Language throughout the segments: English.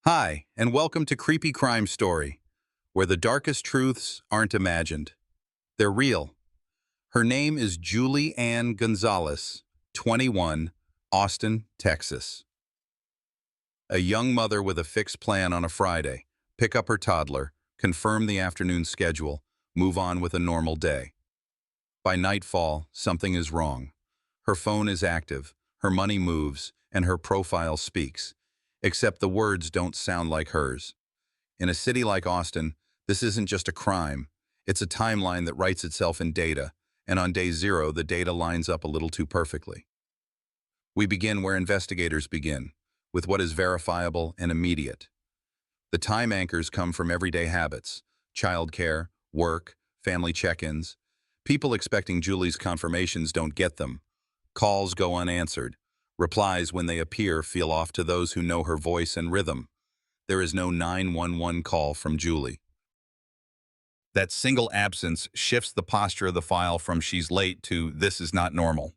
Hi, and welcome to Creepy Crime Story, where the darkest truths aren't imagined. They're real. Her name is Julie Ann Gonzalez, 21, Austin, Texas. A young mother with a fixed plan on a Friday, pick up her toddler, confirm the afternoon schedule, move on with a normal day. By nightfall, something is wrong. Her phone is active, her money moves, and her profile speaks, except the words don't sound like hers. In a city like Austin, this isn't just a crime. It's a timeline that writes itself in data, and on day zero, the data lines up a little too perfectly. We begin where investigators begin, with what is verifiable and immediate. The time anchors come from everyday habits: childcare, work, family check-ins. People expecting Julie's confirmations don't get them. Calls go unanswered. Replies, when they appear, feel off to those who know her voice and rhythm. There is no 911 call from Julie. That single absence shifts the posture of the file from "she's late" to "this is not normal."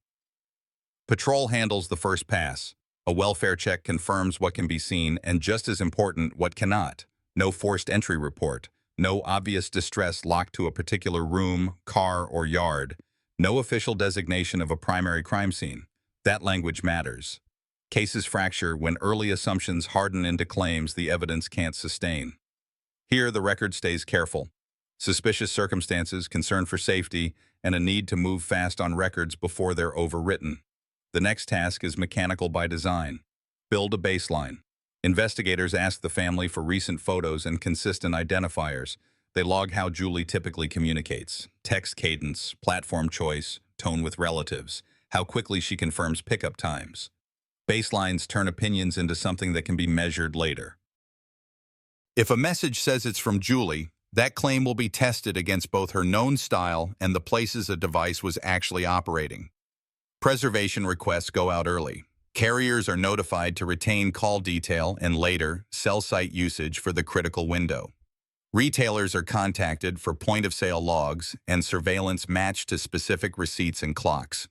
Patrol handles the first pass. A welfare check confirms what can be seen, and just as important, what cannot. No forced entry report. No obvious distress locked to a particular room, car, or yard. No official designation of a primary crime scene. That language matters. Cases fracture when early assumptions harden into claims the evidence can't sustain. Here, the record stays careful. Suspicious circumstances, concern for safety, and a need to move fast on records before they're overwritten. The next task is mechanical by design. Build a baseline. Investigators ask the family for recent photos and consistent identifiers. They log how Julie typically communicates: text cadence, platform choice, tone with relatives, how quickly she confirms pickup times. Baselines turn opinions into something that can be measured later. If a message says it's from Julie, that claim will be tested against both her known style and the places a device was actually operating. Preservation requests go out early. Carriers are notified to retain call detail and later, cell site usage for the critical window. Retailers are contacted for point-of-sale logs and surveillance matched to specific receipts and clocks.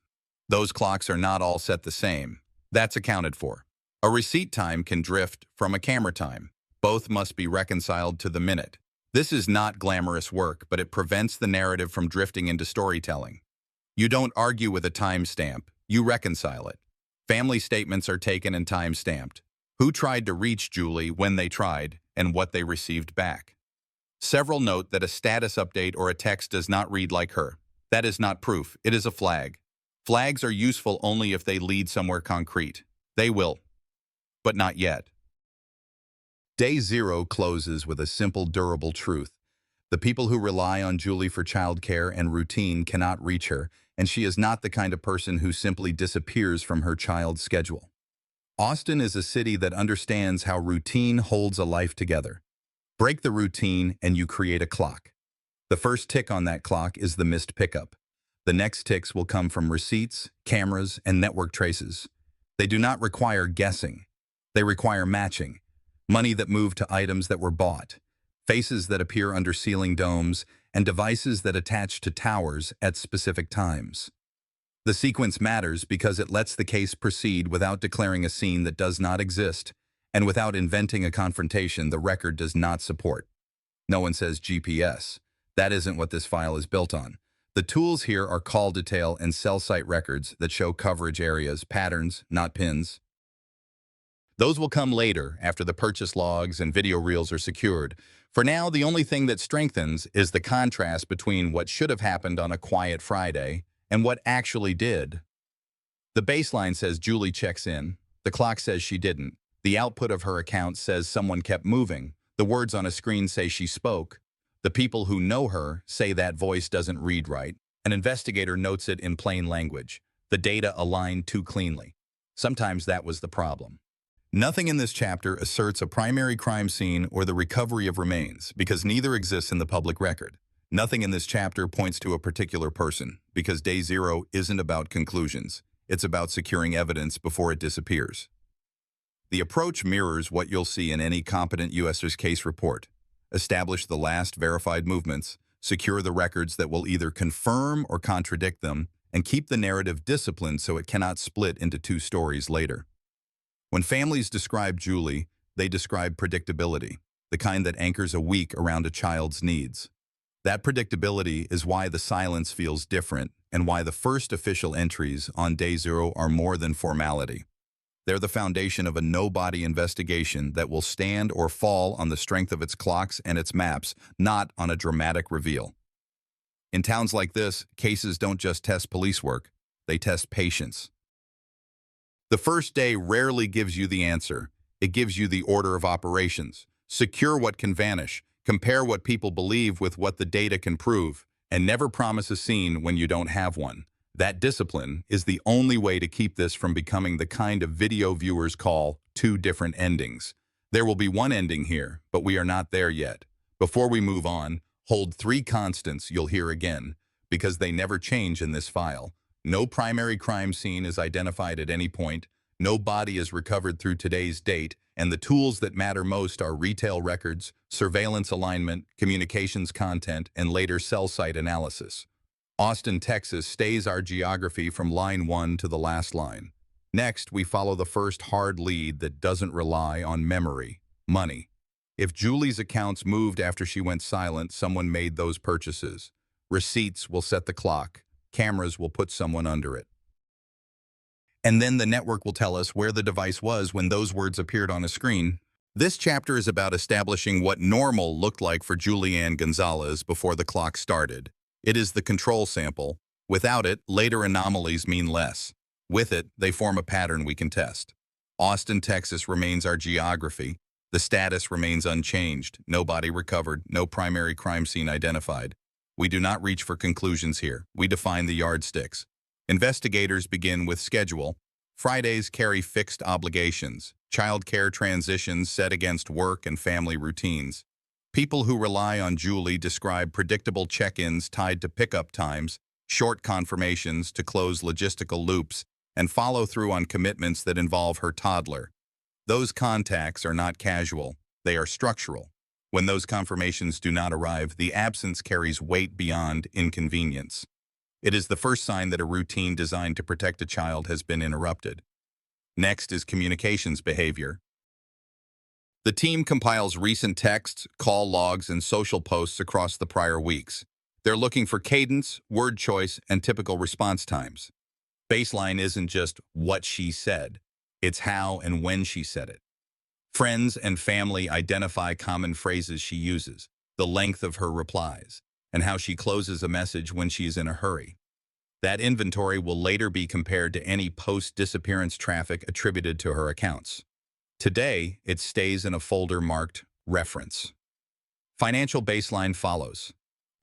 Those clocks are not all set the same. That's accounted for. A receipt time can drift from a camera time. Both must be reconciled to the minute. This is not glamorous work, but it prevents the narrative from drifting into storytelling. You don't argue with a timestamp, you reconcile it. Family statements are taken and time-stamped. Who tried to reach Julie, when they tried, and what they received back. Several note that a status update or a text does not read like her. That is not proof, it is a flag. Flags are useful only if they lead somewhere concrete. They will, but not yet. Day zero closes with a simple, durable truth. The people who rely on Julie for childcare and routine cannot reach her, and she is not the kind of person who simply disappears from her child's schedule. Austin is a city that understands how routine holds a life together. Break the routine and you create a clock. The first tick on that clock is the missed pickup. The next ticks will come from receipts, cameras, and network traces. They do not require guessing. They require matching. Money that moved to items that were bought. Faces that appear under ceiling domes, and devices that attach to towers at specific times. The sequence matters because it lets the case proceed without declaring a scene that does not exist, and without inventing a confrontation the record does not support. No one says GPS. That isn't what this file is built on. The tools here are call detail and cell site records that show coverage areas, patterns, not pins. Those will come later, after the purchase logs and video reels are secured. For now, the only thing that strengthens is the contrast between what should have happened on a quiet Friday and what actually did. The baseline says Julie checks in. The clock says she didn't. The output of her account says someone kept moving. The words on a screen say she spoke. The people who know her say that voice doesn't read right. An investigator notes it in plain language. The data aligned too cleanly. Sometimes that was the problem. Nothing in this chapter asserts a primary crime scene or the recovery of remains, because neither exists in the public record. Nothing in this chapter points to a particular person, because day zero isn't about conclusions. It's about securing evidence before it disappears. The approach mirrors what you'll see in any competent U.S. case report. Establish the last verified movements, secure the records that will either confirm or contradict them, and keep the narrative disciplined so it cannot split into two stories later. When families describe Julie, They describe predictability, the kind that anchors a week around a child's needs. That predictability is why the silence feels different and why the first official entries on day zero are more than formality. They're the foundation of a no-body investigation that will stand or fall on the strength of its clocks and its maps, not on a dramatic reveal. In towns like this, cases don't just test police work, they test patience. The first day rarely gives you the answer. It gives you the order of operations. Secure what can vanish, compare what people believe with what the data can prove, and never promise a scene when you don't have one. That discipline is the only way to keep this from becoming the kind of video viewers call two different endings. There will be one ending here, but we are not there yet. Before we move on, hold three constants you'll hear again, because they never change in this file. No primary crime scene is identified at any point, no body is recovered through today's date, and the tools that matter most are retail records, surveillance alignment, communications content, and later cell site analysis. Austin, Texas stays our geography from line 1 to the last line. Next, we follow the first hard lead that doesn't rely on memory, money. If Julie's accounts moved after she went silent, someone made those purchases. Receipts will set the clock. Cameras will put someone under it. And then the network will tell us where the device was when those words appeared on a screen. This chapter is about establishing what normal looked like for Julianne Gonzalez before the clock started. It is the control sample. Without it, later anomalies mean less. With it, they form a pattern we can test. Austin, Texas remains our geography. The status remains unchanged. No body recovered, no primary crime scene identified. We do not reach for conclusions here. We define the yardsticks. Investigators begin with schedule. Fridays carry fixed obligations. Childcare transitions set against work and family routines. People who rely on Julie describe predictable check-ins tied to pickup times, short confirmations to close logistical loops, and follow through on commitments that involve her toddler. Those contacts are not casual. They are structural. When those confirmations do not arrive, the absence carries weight beyond inconvenience. It is the first sign that a routine designed to protect a child has been interrupted. Next is communications behavior. The team compiles recent texts, call logs, and social posts across the prior weeks. They're looking for cadence, word choice, and typical response times. Baseline isn't just what she said, it's how and when she said it. Friends and family identify common phrases she uses, the length of her replies, and how she closes a message when she is in a hurry. That inventory will later be compared to any post-disappearance traffic attributed to her accounts. Today, it stays in a folder marked Reference. Financial baseline follows.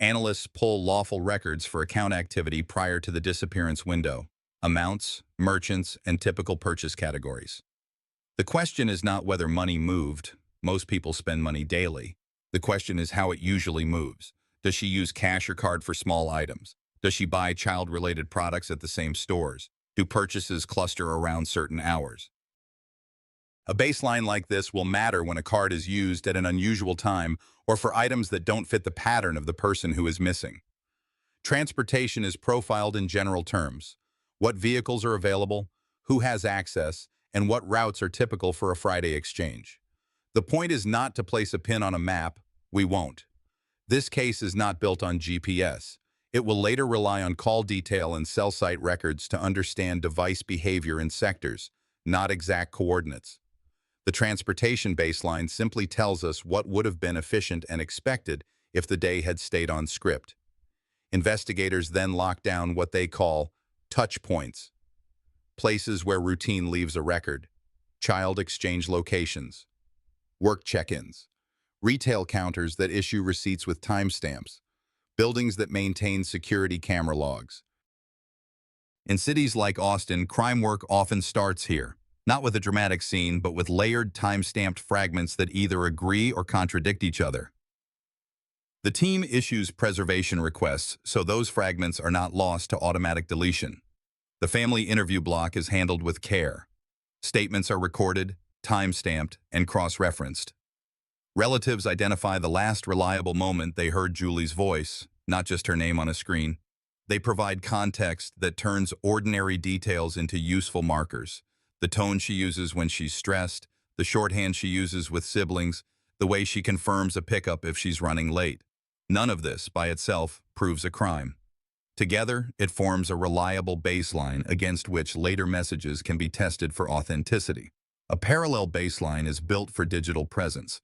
Analysts pull lawful records for account activity prior to the disappearance window, amounts, merchants, and typical purchase categories. The question is not whether money moved. Most people spend money daily. The question is how it usually moves. Does she use cash or card for small items? Does she buy child-related products at the same stores? Do purchases cluster around certain hours? A baseline like this will matter when a card is used at an unusual time or for items that don't fit the pattern of the person who is missing. Transportation is profiled in general terms. What vehicles are available, who has access, and what routes are typical for a Friday exchange. The point is not to place a pin on a map. We won't. This case is not built on GPS. It will later rely on call detail and cell site records to understand device behavior in sectors, not exact coordinates. The transportation baseline simply tells us what would have been efficient and expected if the day had stayed on script. Investigators then lock down what they call touch points, places where routine leaves a record, child exchange locations, work check-ins, retail counters that issue receipts with timestamps, buildings that maintain security camera logs. In cities like Austin, crime work often starts here, not with a dramatic scene, but with layered time-stamped fragments that either agree or contradict each other. The team issues preservation requests, so those fragments are not lost to automatic deletion. The family interview block is handled with care. Statements are recorded, time-stamped, and cross-referenced. Relatives identify the last reliable moment they heard Julie's voice, not just her name on a screen. They provide context that turns ordinary details into useful markers. The tone she uses when she's stressed, the the shorthand she uses with siblings, the way she confirms a pickup if she's running late. None of this, by itself, proves a crime. Together, it forms a reliable baseline against which later messages can be tested for authenticity. A parallel baseline is built for digital presence.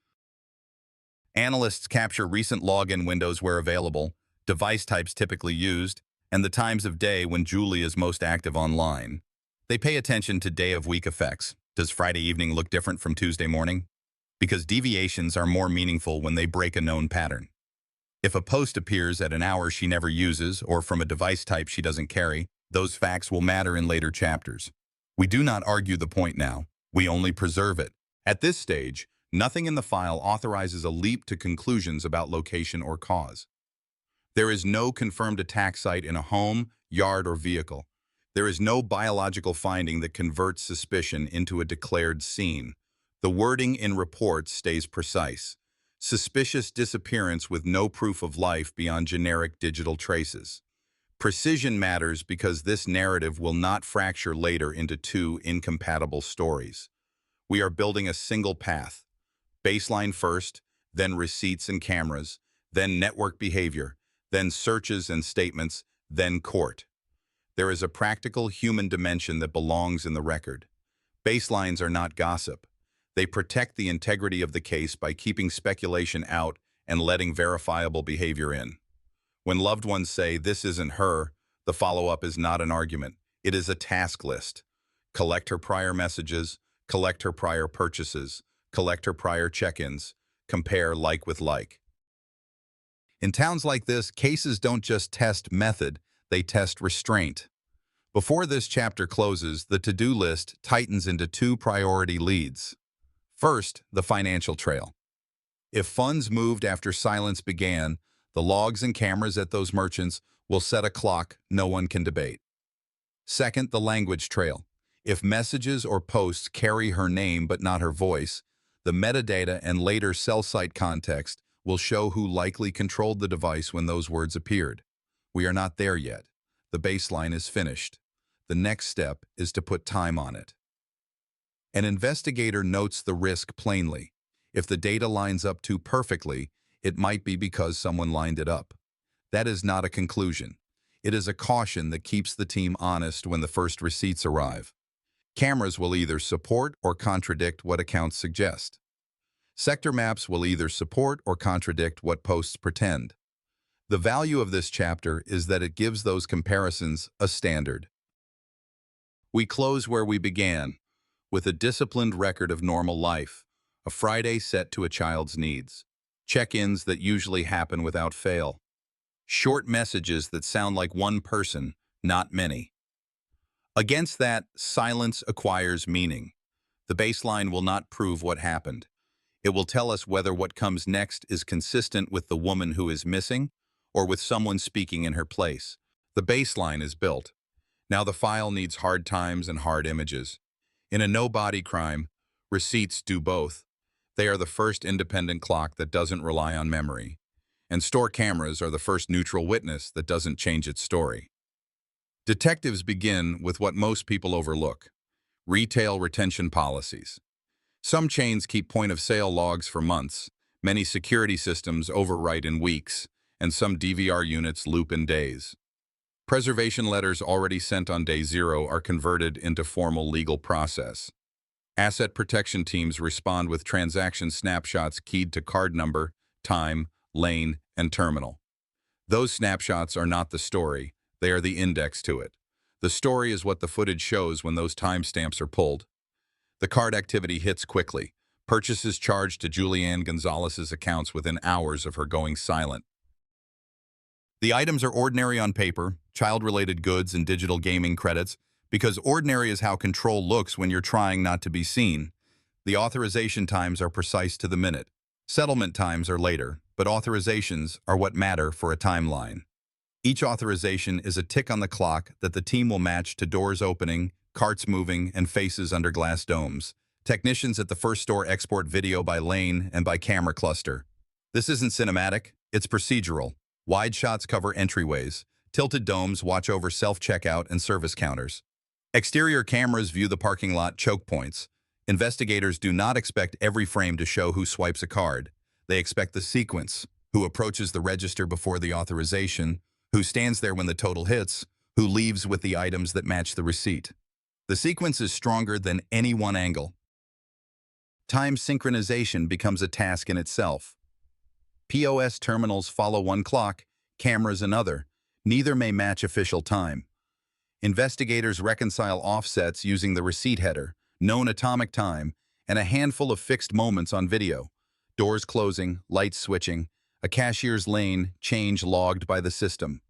Analysts capture recent login windows where available, device types typically used, and the times of day when Julie is most active online. They pay attention to day-of-week effects. Does Friday evening look different from Tuesday morning? Because deviations are more meaningful when they break a known pattern. If a post appears at an hour she never uses or from a device type she doesn't carry, those facts will matter in later chapters. We do not argue the point now. We only preserve it. At this stage, nothing in the file authorizes a leap to conclusions about location or cause. There is no confirmed attack site in a home, yard, or vehicle. There is no biological finding that converts suspicion into a declared scene. The wording in reports stays precise. Suspicious disappearance with no proof of life beyond generic digital traces. Precision matters because this narrative will not fracture later into two incompatible stories. We are building a single path. Baseline first, then receipts and cameras, then network behavior, then searches and statements, then court. There is a practical human dimension that belongs in the record. Baselines are not gossip. They protect the integrity of the case by keeping speculation out and letting verifiable behavior in. When loved ones say, "This isn't her," the follow-up is not an argument. It is a task list. Collect her prior messages, collect her prior purchases, collect her prior check-ins, compare like with like. In towns like this, cases don't just test method, they test restraint. Before this chapter closes, the to-do list tightens into two priority leads. First, the financial trail. If funds moved after silence began, the logs and cameras at those merchants will set a clock no one can debate. Second, the language trail. If messages or posts carry her name but not her voice, the metadata and later cell site context will show who likely controlled the device when those words appeared. We are not there yet. The baseline is finished. The next step is to put time on it. An investigator notes the risk plainly. If the data lines up too perfectly, it might be because someone lined it up. That is not a conclusion. It is a caution that keeps the team honest when the first receipts arrive. Cameras will either support or contradict what accounts suggest. Sector maps will either support or contradict what posts pretend. The value of this chapter is that it gives those comparisons a standard. We close where we began, with a disciplined record of normal life, a Friday set to a child's needs, check-ins that usually happen without fail, short messages that sound like one person, not many. Against that, silence acquires meaning. The baseline will not prove what happened. It will tell us whether what comes next is consistent with the woman who is missing or with someone speaking in her place. The baseline is built. Now the file needs hard times and hard images. In a no-body crime, receipts do both. They are the first independent clock that doesn't rely on memory. And store cameras are the first neutral witness that doesn't change its story. Detectives begin with what most people overlook: retail retention policies. Some chains keep point-of-sale logs for months, many security systems overwrite in weeks, and some DVR units loop in days. Preservation letters already sent on day 0 are converted into formal legal process. Asset protection teams respond with transaction snapshots keyed to card number, time, lane, and terminal. Those snapshots are not the story, they are the index to it. The story is what the footage shows when those timestamps are pulled. The card activity hits quickly. Purchases charged to Julianne Gonzalez's accounts within hours of her going silent. The items are ordinary on paper, child-related goods and digital gaming credits, because ordinary is how control looks when you're trying not to be seen. The authorization times are precise to the minute. Settlement times are later, but authorizations are what matter for a timeline. Each authorization is a tick on the clock that the team will match to doors opening, carts moving, and faces under glass domes. Technicians at the first store export video by lane and by camera cluster. This isn't cinematic, it's procedural. Wide shots cover entryways. Tilted domes watch over self-checkout and service counters. Exterior cameras view the parking lot choke points. Investigators do not expect every frame to show who swipes a card. They expect the sequence: who approaches the register before the authorization, who stands there when the total hits, who leaves with the items that match the receipt. The sequence is stronger than any one angle. Time synchronization becomes a task in itself. POS terminals follow one clock, cameras another. Neither may match official time. Investigators reconcile offsets using the receipt header, known atomic time, and a handful of fixed moments on video: doors closing, lights switching, a cashier's lane change logged by the system.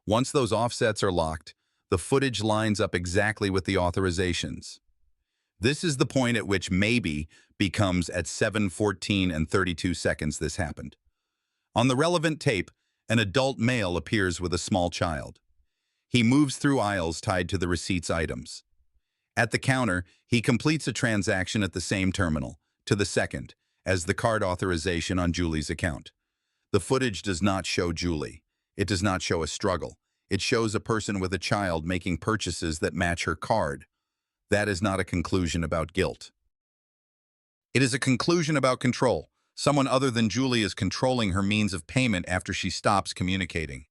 Once those offsets are locked, the footage lines up exactly with the authorizations. This is the point at which maybe becomes at 7:14 and 32 seconds this happened. On the relevant tape, an adult male appears with a small child. He moves through aisles tied to the receipt's items. At the counter, he completes a transaction at the same terminal, to the second, as the card authorization on Julie's account. The footage does not show Julie. It does not show a struggle. It shows a person with a child making purchases that match her card. That is not a conclusion about guilt. It is a conclusion about control. Someone other than Julie is controlling her means of payment after she stops communicating.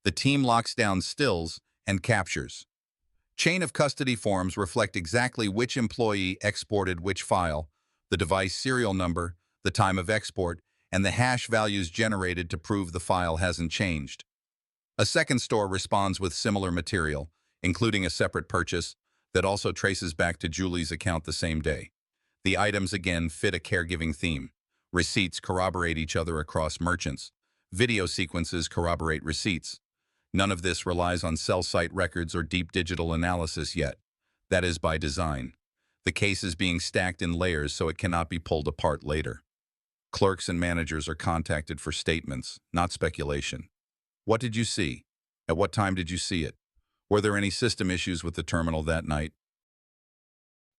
The team locks down stills and captures. Chain of custody forms reflect exactly which employee exported which file, the device serial number, the time of export, and the hash values generated to prove the file hasn't changed. A second store responds with similar material, including a separate purchase that also traces back to Julie's account the same day. The items again fit a caregiving theme. Receipts corroborate each other across merchants. Video sequences corroborate receipts. None of this relies on cell site records or deep digital analysis yet. That is by design. The case is being stacked in layers so it cannot be pulled apart later. Clerks and managers are contacted for statements, not speculation. What did you see? At what time did you see it? Were there any system issues with the terminal that night?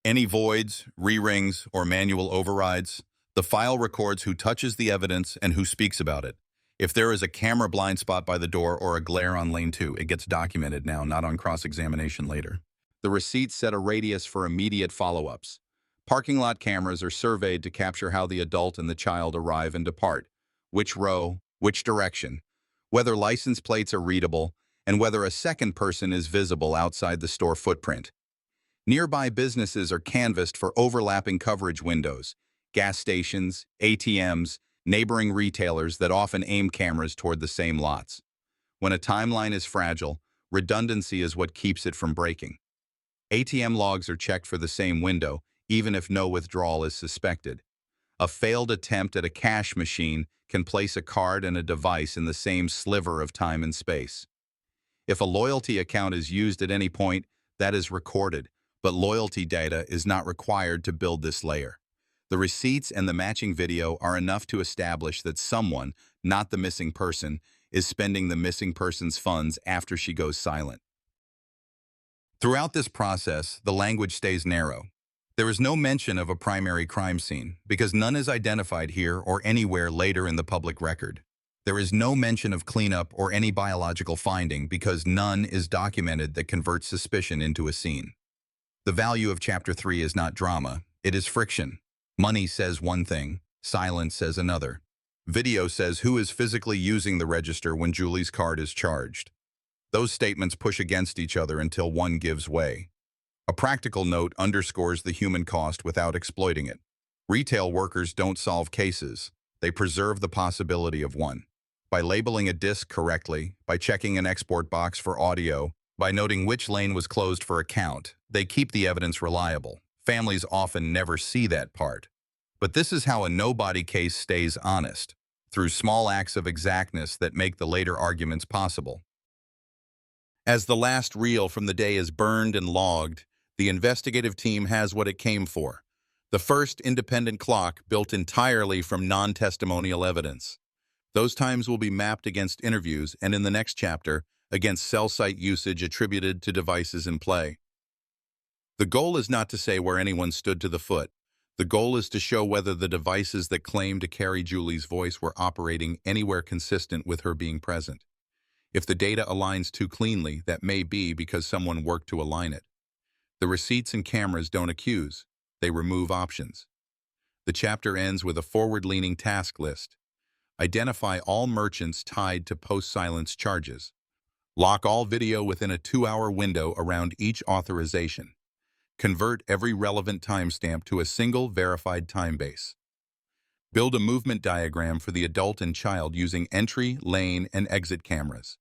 Any voids, re-rings, or manual overrides? The file records who touches the evidence and who speaks about it. If there is a camera blind spot by the door or a glare on lane 2, it gets documented now, not on cross-examination later. The receipts set a radius for immediate follow-ups. Parking lot cameras are surveyed to capture how the adult and the child arrive and depart, which row, which direction, whether license plates are readable, and whether a second person is visible outside the store footprint. Nearby businesses are canvassed for overlapping coverage windows, gas stations, ATMs, neighboring retailers that often aim cameras toward the same lots. When a timeline is fragile, redundancy is what keeps it from breaking. ATM logs are checked for the same window, even if no withdrawal is suspected. A failed attempt at a cash machine can place a card and a device in the same sliver of time and space. If a loyalty account is used at any point, that is recorded, but loyalty data is not required to build this layer. The receipts and the matching video are enough to establish that someone, not the missing person, is spending the missing person's funds after she goes silent. Throughout this process, the language stays narrow. There is no mention of a primary crime scene, because none is identified here or anywhere later in the public record. There is no mention of cleanup or any biological finding, because none is documented that converts suspicion into a scene. The value of Chapter 3 is not drama, it is friction. Money says one thing, silence says another. Video says who is physically using the register when Julie's card is charged. Those statements push against each other until one gives way. A practical note underscores the human cost without exploiting it. Retail workers don't solve cases, they preserve the possibility of one. By labeling a disc correctly, by checking an export box for audio, by noting which lane was closed for a count, they keep the evidence reliable. Families often never see that part. But this is how a nobody case stays honest, through small acts of exactness that make the later arguments possible. As the last reel from the day is burned and logged, the investigative team has what it came for: the first independent clock built entirely from non-testimonial evidence. Those times will be mapped against interviews and, in the next chapter, against cell site usage attributed to devices in play. The goal is not to say where anyone stood to the foot. The goal is to show whether the devices that claim to carry Julie's voice were operating anywhere consistent with her being present. If the data aligns too cleanly, that may be because someone worked to align it. The receipts and cameras don't accuse. They remove options. The chapter ends with a forward-leaning task list. Identify all merchants tied to post-silence charges. Lock all video within a 2-hour window around each authorization. Convert every relevant timestamp to a single verified time base. Build a movement diagram for the adult and child using entry, lane, and exit cameras.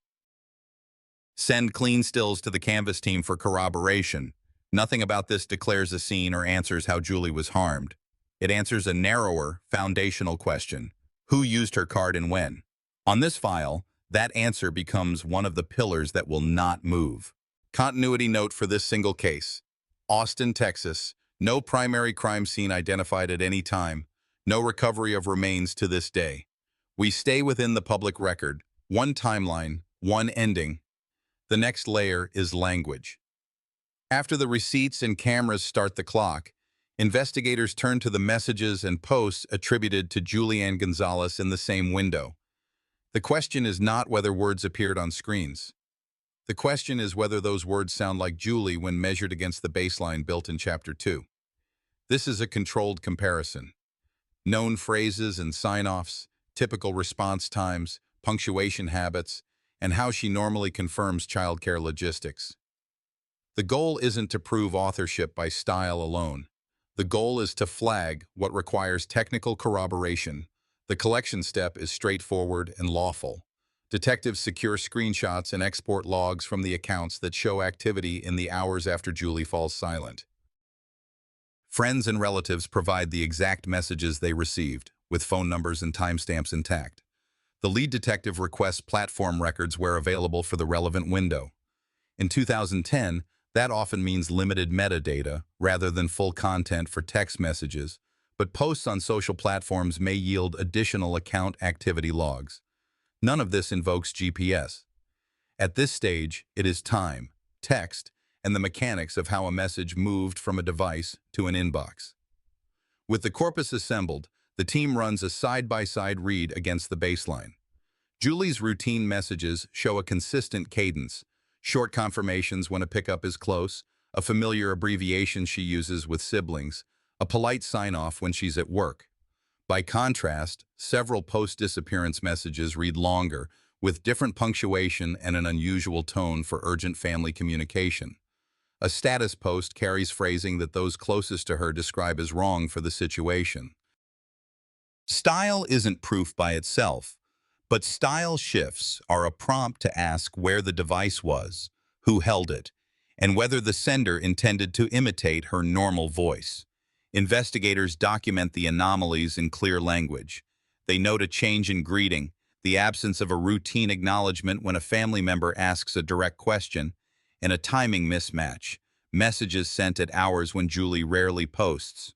Send clean stills to the Canvas team for corroboration. Nothing about this declares a scene or answers how Julie was harmed. It answers a narrower, foundational question. Who used her card and when? On this file, that answer becomes one of the pillars that will not move. Continuity note for this single case. Austin, Texas. No primary crime scene identified at any time. No recovery of remains to this day. We stay within the public record. One timeline, one ending. The next layer is language. After the receipts and cameras start the clock, investigators turn to the messages and posts attributed to Julie Ann Gonzalez in the same window. The question is not whether words appeared on screens. The question is whether those words sound like Julie when measured against the baseline built in Chapter 2. This is a controlled comparison. Known phrases and sign-offs, typical response times, punctuation habits, and how she normally confirms childcare logistics. The goal isn't to prove authorship by style alone. The goal is to flag what requires technical corroboration. The collection step is straightforward and lawful. Detectives secure screenshots and export logs from the accounts that show activity in the hours after Julie falls silent. Friends and relatives provide the exact messages they received, with phone numbers and timestamps intact. The lead detective requests platform records where available for the relevant window. In 2010, that often means limited metadata rather than full content for text messages, but posts on social platforms may yield additional account activity logs. None of this invokes GPS. At this stage, it is time, text, and the mechanics of how a message moved from a device to an inbox. With the corpus assembled, the team runs a side-by-side read against the baseline. Julie's routine messages show a consistent cadence, short confirmations when a pickup is close, a familiar abbreviation she uses with siblings, a polite sign-off when she's at work. By contrast, several post-disappearance messages read longer, with different punctuation and an unusual tone for urgent family communication. A status post carries phrasing that those closest to her describe as wrong for the situation. Style isn't proof by itself, but style shifts are a prompt to ask where the device was, who held it, and whether the sender intended to imitate her normal voice. Investigators document the anomalies in clear language. They note a change in greeting, the absence of a routine acknowledgement when a family member asks a direct question, and a timing mismatch, messages sent at hours when Julie rarely posts.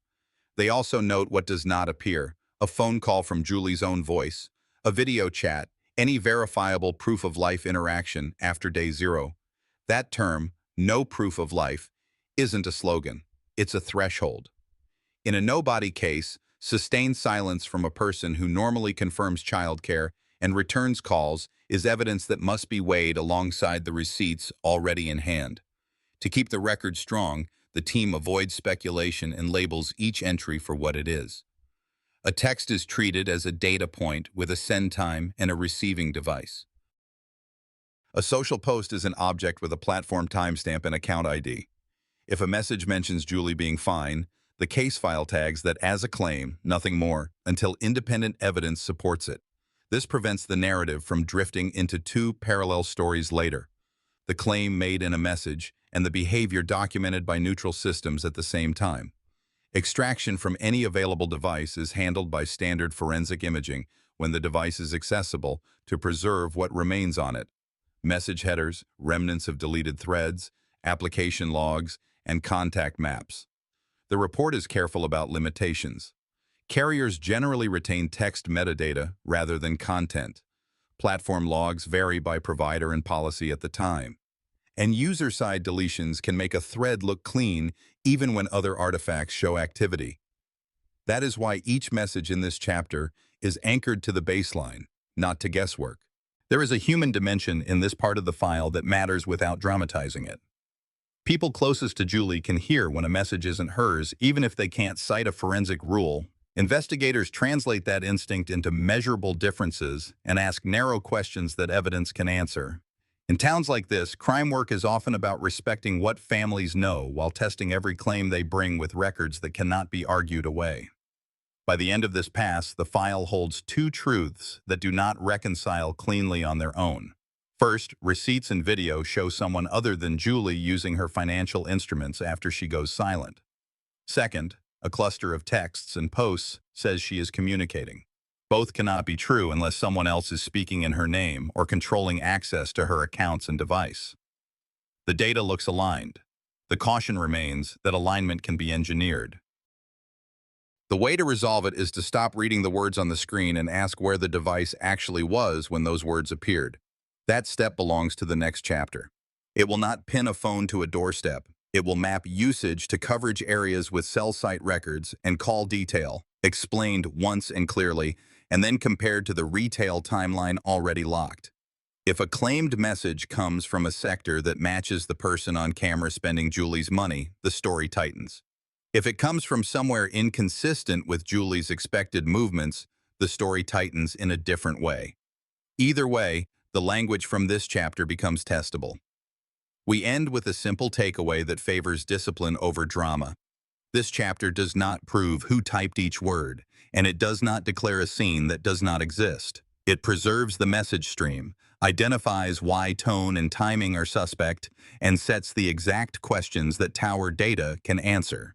They also note what does not appear, a phone call from Julie's own voice, a video chat, any verifiable proof-of-life interaction after day 0. That term, no proof of life, isn't a slogan. It's a threshold. In a nobody case, sustained silence from a person who normally confirms childcare and returns calls is evidence that must be weighed alongside the receipts already in hand. To keep the record strong, the team avoids speculation and labels each entry for what it is. A text is treated as a data point with a send time and a receiving device. A social post is an object with a platform timestamp and account ID. If a message mentions Julie being fine, the case file tags that as a claim, nothing more, until independent evidence supports it. This prevents the narrative from drifting into two parallel stories later. The claim made in a message and the behavior documented by neutral systems at the same time. Extraction from any available device is handled by standard forensic imaging when the device is accessible to preserve what remains on it. Message headers, remnants of deleted threads, application logs, and contact maps. The report is careful about limitations. Carriers generally retain text metadata rather than content. Platform logs vary by provider and policy at the time. And user-side deletions can make a thread look clean even when other artifacts show activity. That is why each message in this chapter is anchored to the baseline, not to guesswork. There is a human dimension in this part of the file that matters without dramatizing it. People closest to Julie can hear when a message isn't hers, even if they can't cite a forensic rule. Investigators translate that instinct into measurable differences and ask narrow questions that evidence can answer. In towns like this, crime work is often about respecting what families know while testing every claim they bring with records that cannot be argued away. By the end of this pass, the file holds two truths that do not reconcile cleanly on their own. First, receipts and video show someone other than Julie using her financial instruments after she goes silent. Second, a cluster of texts and posts says she is communicating. Both cannot be true unless someone else is speaking in her name or controlling access to her accounts and device. The data looks aligned. The caution remains that alignment can be engineered. The way to resolve it is to stop reading the words on the screen and ask where the device actually was when those words appeared. That step belongs to the next chapter. It will not pin a phone to a doorstep. It will map usage to coverage areas with cell site records and call detail, explained once and clearly, and then compared to the retail timeline already locked. If a claimed message comes from a sector that matches the person on camera spending Julie's money, the story tightens. If it comes from somewhere inconsistent with Julie's expected movements, the story tightens in a different way. Either way, the language from this chapter becomes testable. We end with a simple takeaway that favors discipline over drama. This chapter does not prove who typed each word, and it does not declare a scene that does not exist. It preserves the message stream, identifies why tone and timing are suspect, and sets the exact questions that Tower data can answer.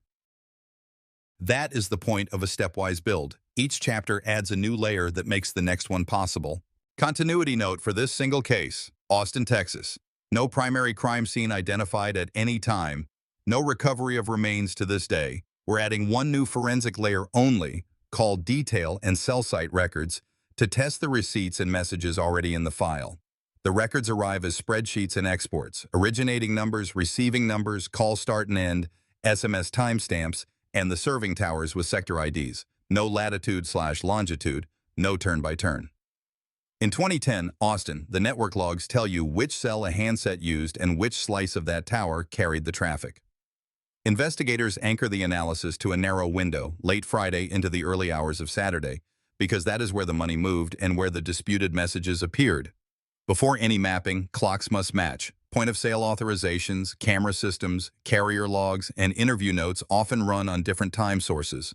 That is the point of a stepwise build. Each chapter adds a new layer that makes the next one possible. Continuity note for this single case: Austin, Texas. No primary crime scene identified at any time. No recovery of remains to this day. We're adding one new forensic layer only, called detail and cell site records, to test the receipts and messages already in the file. The records arrive as spreadsheets and exports, originating numbers, receiving numbers, call start and end, SMS timestamps, and the serving towers with sector IDs. No latitude/longitude, no turn-by-turn. In 2010, Austin, the network logs tell you which cell a handset used and which slice of that tower carried the traffic. Investigators anchor the analysis to a narrow window, late Friday into the early hours of Saturday, because that is where the money moved and where the disputed messages appeared. Before any mapping, clocks must match. Point-of-sale authorizations, camera systems, carrier logs, and interview notes often run on different time sources.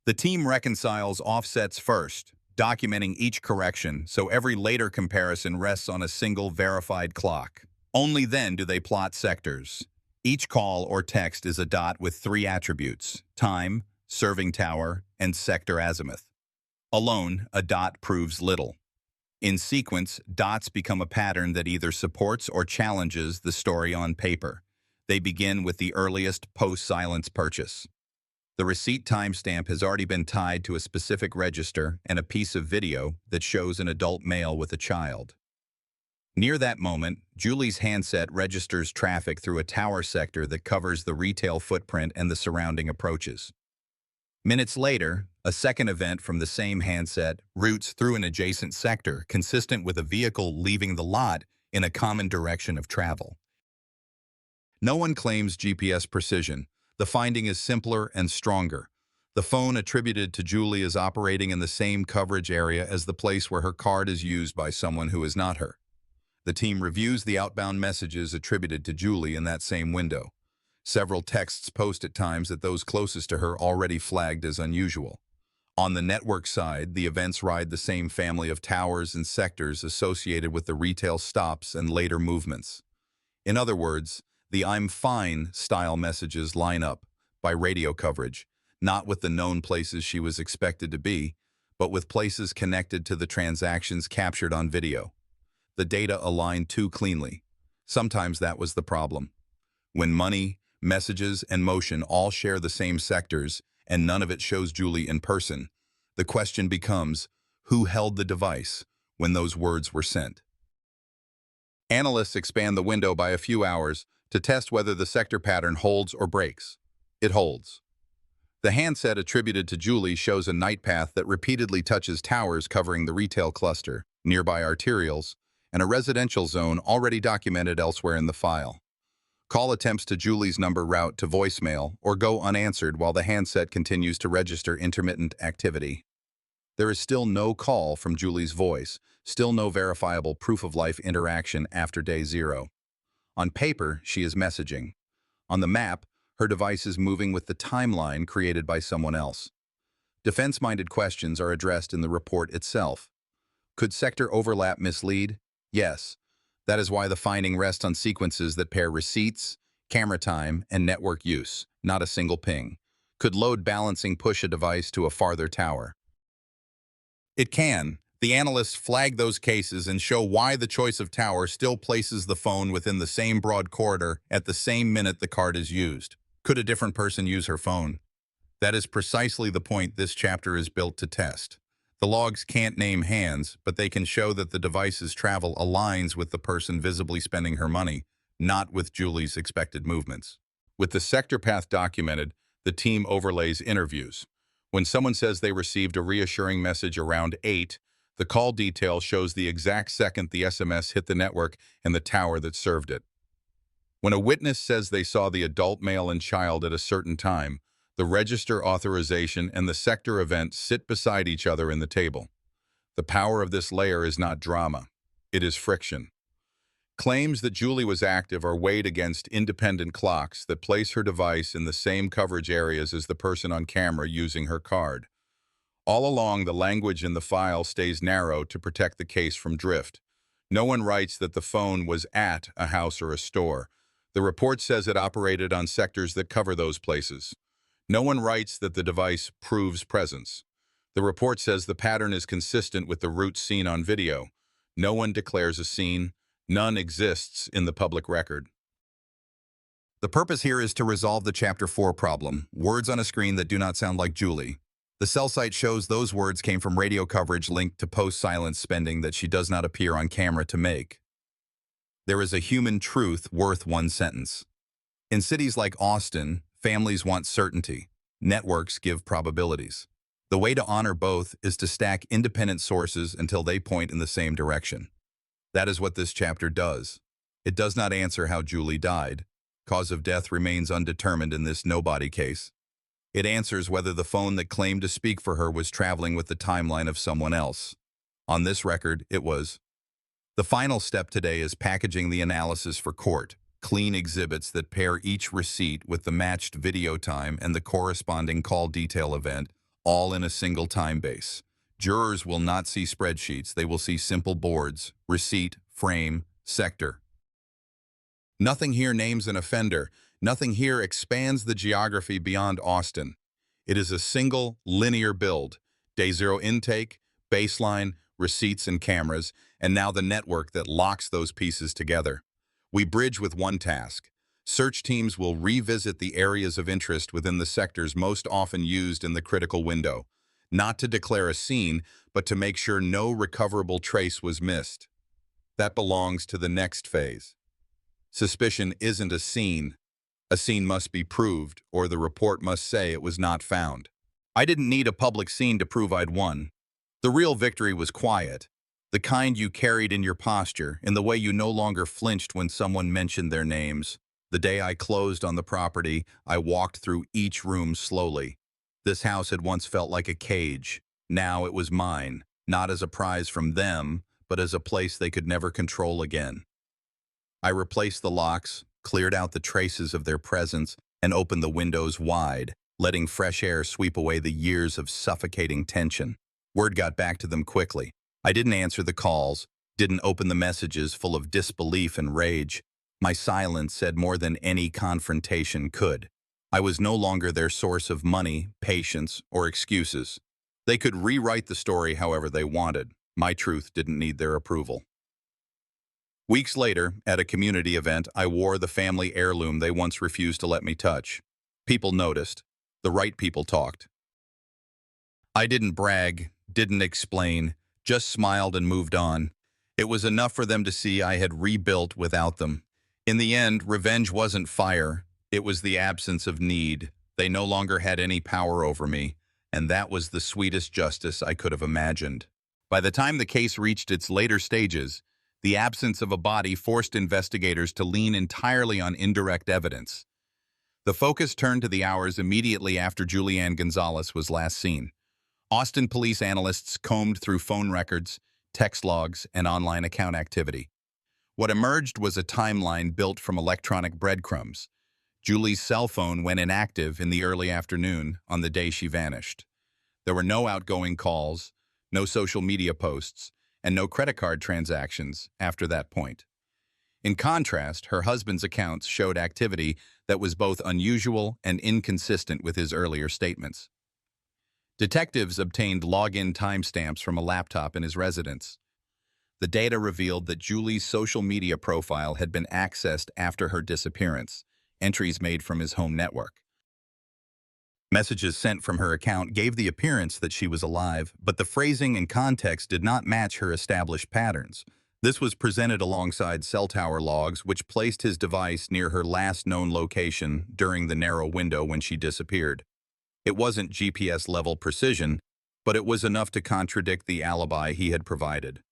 The team reconciles offsets first, documenting each correction so every later comparison rests on a single verified clock. Only then do they plot sectors. Each call or text is a dot with three attributes: time, serving tower, and sector azimuth. Alone, a dot proves little. In sequence, dots become a pattern that either supports or challenges the story on paper. They begin with the earliest post-silence purchase. The receipt timestamp has already been tied to a specific register and a piece of video that shows an adult male with a child. Near that moment, Julie's handset registers traffic through a tower sector that covers the retail footprint and the surrounding approaches. Minutes later, a second event from the same handset routes through an adjacent sector consistent with a vehicle leaving the lot in a common direction of travel. No one claims GPS precision. The finding is simpler and stronger. The phone attributed to Julie is operating in the same coverage area as the place where her card is used by someone who is not her. The team reviews the outbound messages attributed to Julie in that same window. Several texts post at times that those closest to her already flagged as unusual. On the network side, the events ride the same family of towers and sectors associated with the retail stops and later movements. In other words, the "I'm fine" style messages line up by radio coverage, not with the known places she was expected to be, but with places connected to the transactions captured on video. The data aligned too cleanly. Sometimes that was the problem. When money, messages, and motion all share the same sectors, and none of it shows Julie in person, the question becomes, who held the device when those words were sent? Analysts expand the window by a few hours to test whether the sector pattern holds or breaks. It holds. The handset attributed to Julie shows a night path that repeatedly touches towers covering the retail cluster, nearby arterials, and a residential zone already documented elsewhere in the file. Call attempts to Julie's number route to voicemail or go unanswered while the handset continues to register intermittent activity. There is still no call from Julie's voice, still no verifiable proof-of-life interaction after day 0. On paper, she is messaging. On the map, her device is moving with the timeline created by someone else. Defense-minded questions are addressed in the report itself. Could sector overlap mislead? Yes. That is why the finding rests on sequences that pair receipts, camera time, and network use, not a single ping. Could load balancing push a device to a farther tower? It can. The analysts flag those cases and show why the choice of tower still places the phone within the same broad corridor at the same minute the card is used. Could a different person use her phone? That is precisely the point this chapter is built to test. The logs can't name hands, but they can show that the device's travel aligns with the person visibly spending her money, not with Julie's expected movements. With the sector path documented, the team overlays interviews. When someone says they received a reassuring message around 8, the call detail shows the exact second the SMS hit the network and the tower that served it. When a witness says they saw the adult male and child at a certain time, the register authorization and the sector event sit beside each other in the table. The power of this layer is not drama. It is friction. Claims that Julie was active are weighed against independent clocks that place her device in the same coverage areas as the person on camera using her card. All along, the language in the file stays narrow to protect the case from drift. No one writes that the phone was at a house or a store. The report says it operated on sectors that cover those places. No one writes that the device proves presence. The report says the pattern is consistent with the route seen on video. No one declares a scene. None exists in the public record. The purpose here is to resolve the Chapter 4 problem, words on a screen that do not sound like Julie. The cell site shows those words came from radio coverage linked to post-silence spending that she does not appear on camera to make. There is a human truth worth one sentence. In cities like Austin, families want certainty. Networks give probabilities. The way to honor both is to stack independent sources until they point in the same direction. That is what this chapter does. It does not answer how Julie died. Cause of death remains undetermined in this nobody case. It answers whether the phone that claimed to speak for her was traveling with the timeline of someone else. On this record, it was. The final step today is packaging the analysis for court. Clean exhibits that pair each receipt with the matched video time and the corresponding call detail event, all in a single time base. Jurors will not see spreadsheets, they will see simple boards, receipt, frame, sector. Nothing here names an offender, nothing here expands the geography beyond Austin. It is a single, linear build. Day 0 intake, baseline, receipts and cameras, and now the network that locks those pieces together. We bridge with one task. Search teams will revisit the areas of interest within the sectors most often used in the critical window, not to declare a scene, but to make sure no recoverable trace was missed. That belongs to the next phase. Suspicion isn't a scene. A scene must be proved, or the report must say it was not found. I didn't need a public scene to prove I'd won. The real victory was quiet. The kind you carried in your posture, in the way you no longer flinched when someone mentioned their names. The day I closed on the property, I walked through each room slowly. This house had once felt like a cage. Now it was mine, not as a prize from them, but as a place they could never control again. I replaced the locks, cleared out the traces of their presence, and opened the windows wide, letting fresh air sweep away the years of suffocating tension. Word got back to them quickly. I didn't answer the calls, didn't open the messages full of disbelief and rage. My silence said more than any confrontation could. I was no longer their source of money, patience, or excuses. They could rewrite the story however they wanted. My truth didn't need their approval. Weeks later, at a community event, I wore the family heirloom they once refused to let me touch. People noticed. The right people talked. I didn't brag, didn't explain, just smiled and moved on. It was enough for them to see I had rebuilt without them. In the end, revenge wasn't fire. It was the absence of need. They no longer had any power over me, and that was the sweetest justice I could have imagined. By the time the case reached its later stages, The absence of a body forced investigators to lean entirely on indirect evidence. The focus turned to the hours immediately after Julianne Gonzalez was last seen. Austin police analysts combed through phone records, text logs, and online account activity. What emerged was a timeline built from electronic breadcrumbs. Julie's cell phone went inactive in the early afternoon on the day she vanished. There were no outgoing calls, no social media posts, and no credit card transactions after that point. In contrast, her husband's accounts showed activity that was both unusual and inconsistent with his earlier statements. Detectives obtained login timestamps from a laptop in his residence. The data revealed that Julie's social media profile had been accessed after her disappearance, entries made from his home network. Messages sent from her account gave the appearance that she was alive, but the phrasing and context did not match her established patterns. This was presented alongside cell tower logs, which placed his device near her last known location during the narrow window when she disappeared. It wasn't GPS-level precision, but it was enough to contradict the alibi he had provided.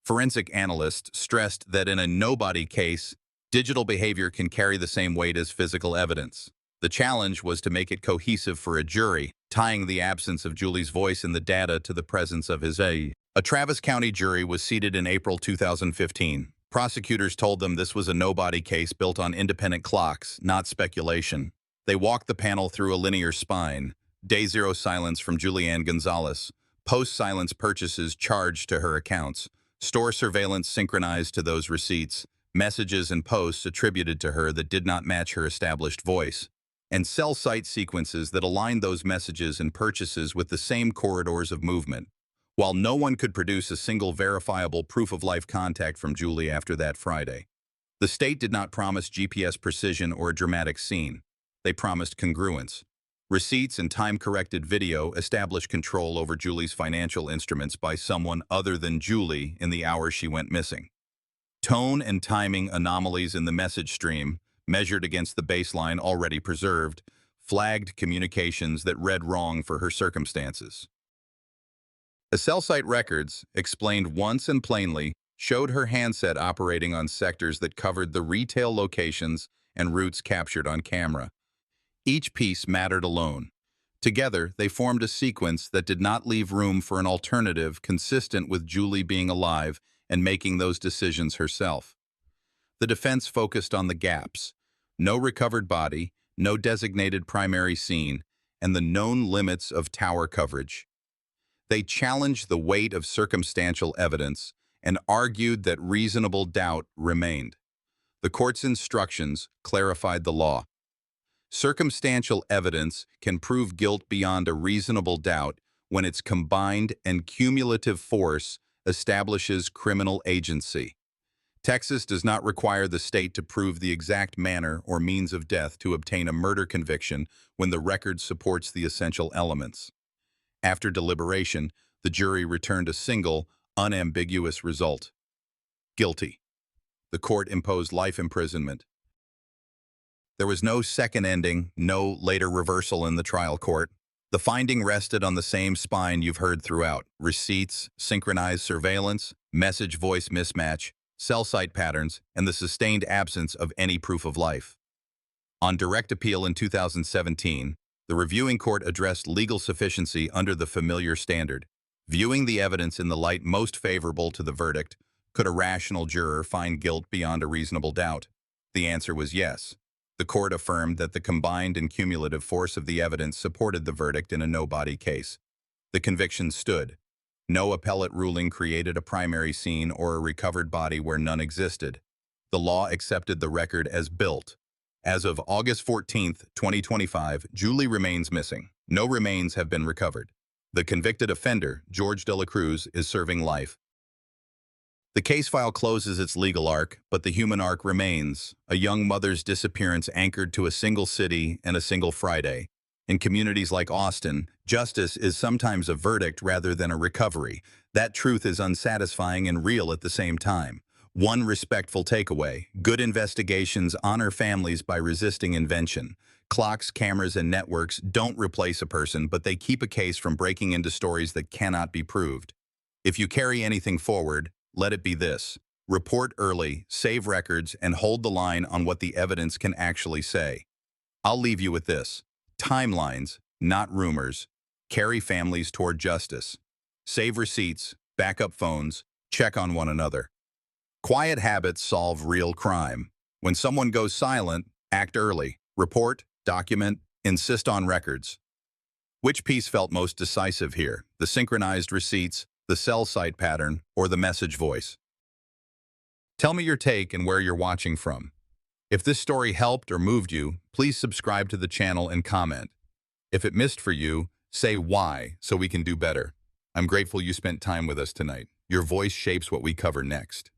Forensic analysts stressed that in a nobody case, digital behavior can carry the same weight as physical evidence. The challenge was to make it cohesive for a jury, tying the absence of Julie's voice in the data to the presence of his A. A Travis County jury was seated in April 2015. Prosecutors told them this was a nobody case built on independent clocks, not speculation. They walked the panel through a linear spine. Day zero silence from Julianne Gonzalez. Post-silence purchases charged to her accounts. Store surveillance synchronized to those receipts. Messages and posts attributed to her that did not match her established voice. And cell site sequences that aligned those messages and purchases with the same corridors of movement. While no one could produce a single verifiable proof-of-life contact from Julie after that Friday, the state did not promise GPS precision or a dramatic scene. They promised congruence. Receipts and time-corrected video established control over Julie's financial instruments by someone other than Julie in the hours she went missing. Tone and timing anomalies in the message stream, measured against the baseline already preserved, flagged communications that read wrong for her circumstances. The cell site records, explained once and plainly, showed her handset operating on sectors that covered the retail locations and routes captured on camera. Each piece mattered alone. Together, they formed a sequence that did not leave room for an alternative consistent with Julie being alive and making those decisions herself. The defense focused on the gaps: no recovered body, no designated primary scene, and the known limits of tower coverage. They challenged the weight of circumstantial evidence and argued that reasonable doubt remained. The court's instructions clarified the law. Circumstantial evidence can prove guilt beyond a reasonable doubt when its combined and cumulative force establishes criminal agency. Texas does not require the state to prove the exact manner or means of death to obtain a murder conviction when the record supports the essential elements. After deliberation, the jury returned a single, unambiguous result: guilty. The court imposed life imprisonment. There was no second ending, no later reversal in the trial court. The finding rested on the same spine you've heard throughout: receipts, synchronized surveillance, message-voice mismatch, cell site patterns, and the sustained absence of any proof of life. On direct appeal in 2017, the reviewing court addressed legal sufficiency under the familiar standard. Viewing the evidence in the light most favorable to the verdict, could a rational juror find guilt beyond a reasonable doubt? The answer was yes. The court affirmed that the combined and cumulative force of the evidence supported the verdict in a no-body case. The conviction stood. No appellate ruling created a primary scene or a recovered body where none existed. The law accepted the record as built. As of August 14, 2025, Julie remains missing. No remains have been recovered. The convicted offender, George De La Cruz, is serving life. The case file closes its legal arc, but the human arc remains: a young mother's disappearance anchored to a single city and a single Friday. In communities like Austin, justice is sometimes a verdict rather than a recovery. That truth is unsatisfying and real at the same time. One respectful takeaway: good investigations honor families by resisting invention. Clocks, cameras, and networks don't replace a person, but they keep a case from breaking into stories that cannot be proved. If you carry anything forward, let it be this: Report early, save records, and hold the line on what the evidence can actually say. I'll leave you with this. Timelines, not rumors. Carry families toward justice. Save receipts, back up phones, check on one another. Quiet habits solve real crime. When someone goes silent, act early. Report, document, insist on records. Which piece felt most decisive here? The synchronized receipts, the cell site pattern, or the message voice? Tell me your take and where you're watching from. If this story helped or moved you, please subscribe to the channel and comment. If it missed for you, say why so we can do better. I'm grateful you spent time with us tonight. Your voice shapes what we cover next.